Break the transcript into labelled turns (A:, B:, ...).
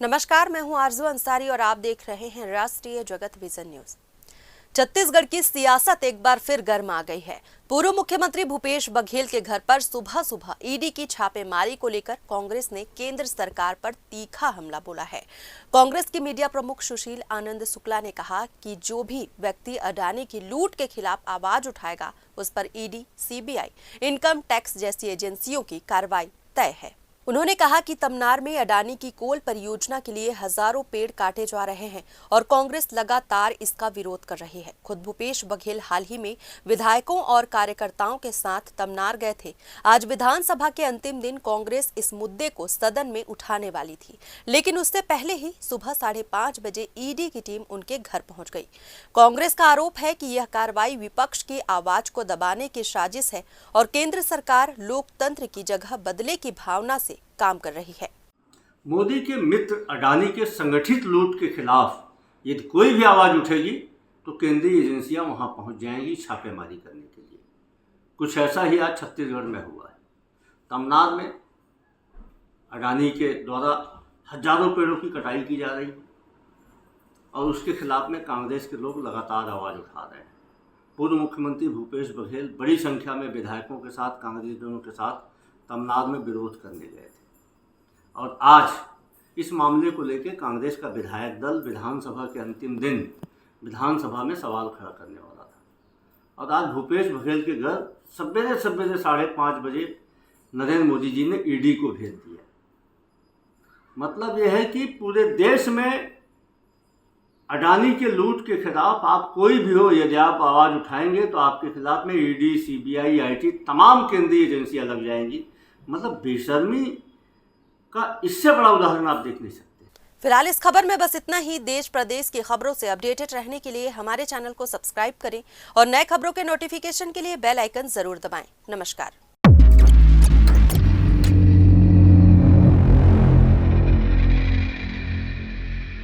A: नमस्कार, मैं हूं आरजू अंसारी और आप देख रहे हैं राष्ट्रीय जगत विजन न्यूज। छत्तीसगढ़ की सियासत एक बार फिर गर्म आ गई है। पूर्व मुख्यमंत्री भूपेश बघेल के घर पर सुबह सुबह ईडी की छापेमारी को लेकर कांग्रेस ने केंद्र सरकार पर तीखा हमला बोला है। कांग्रेस के मीडिया प्रमुख सुशील आनंद शुक्ला ने कहा कि जो भी व्यक्ति अडानी की लूट के खिलाफ आवाज उठाएगा उस पर ईडी, सीबीआई, इनकम टैक्स जैसी एजेंसियों की कार्रवाई तय है। उन्होंने कहा कि तमनार में अडानी की कोल परियोजना के लिए हजारों पेड़ काटे जा रहे हैं और कांग्रेस लगातार इसका विरोध कर रही है। खुद भूपेश बघेल हाल ही में विधायकों और कार्यकर्ताओं के साथ तमनार गए थे। आज विधानसभा के अंतिम दिन कांग्रेस इस मुद्दे को सदन में उठाने वाली थी, लेकिन उससे पहले ही सुबह 5:30 बजे ईडी की टीम उनके घर पहुंच गई। कांग्रेस का आरोप है कि यह कार्रवाई विपक्ष की आवाज को दबाने की साजिश है और केंद्र सरकार लोकतंत्र की जगह बदले की भावना से काम कर रही है।
B: मोदी के मित्र अडानी के संगठित लूट के खिलाफ यदि कोई भी आवाज उठेगी तो केंद्रीय एजेंसियां वहां पहुंच जाएंगी छापेमारी करने के लिए। कुछ ऐसा ही आज छत्तीसगढ़ में हुआ है। तमनार में अडानी के द्वारा हजारों पेड़ों की कटाई की जा रही है और उसके खिलाफ में कांग्रेस के लोग लगातार आवाज उठा रहे हैं। पूर्व मुख्यमंत्री भूपेश बघेल बड़ी संख्या में विधायकों के साथ, कांग्रेसियों के साथ तमनार में विरोध करने गए थे और आज इस मामले को लेकर कांग्रेस का विधायक दल विधानसभा के अंतिम दिन विधानसभा में सवाल खड़ा करने वाला था और आज भूपेश बघेल के घर सवेरे 5:30 बजे नरेंद्र मोदी जी ने ईडी को भेज दिया। मतलब यह है कि पूरे देश में अडानी के लूट के खिलाफ आप कोई भी हो, यदि आप आवाज़ उठाएंगे तो आपके खिलाफ में ईडी, सीबीआई, आईटी तमाम केंद्रीय एजेंसियां लग जाएंगी। मतलब बेशर्मी का इससे बड़ा उदाहरण आप देख नहीं सकते।
A: फिलहाल इस खबर में बस इतना ही। देश प्रदेश की खबरों से अपडेटेड रहने के लिए हमारे चैनल को सब्सक्राइब करें और नए खबरों के नोटिफिकेशन के लिए बेल आइकन जरूर दबाएं। नमस्कार।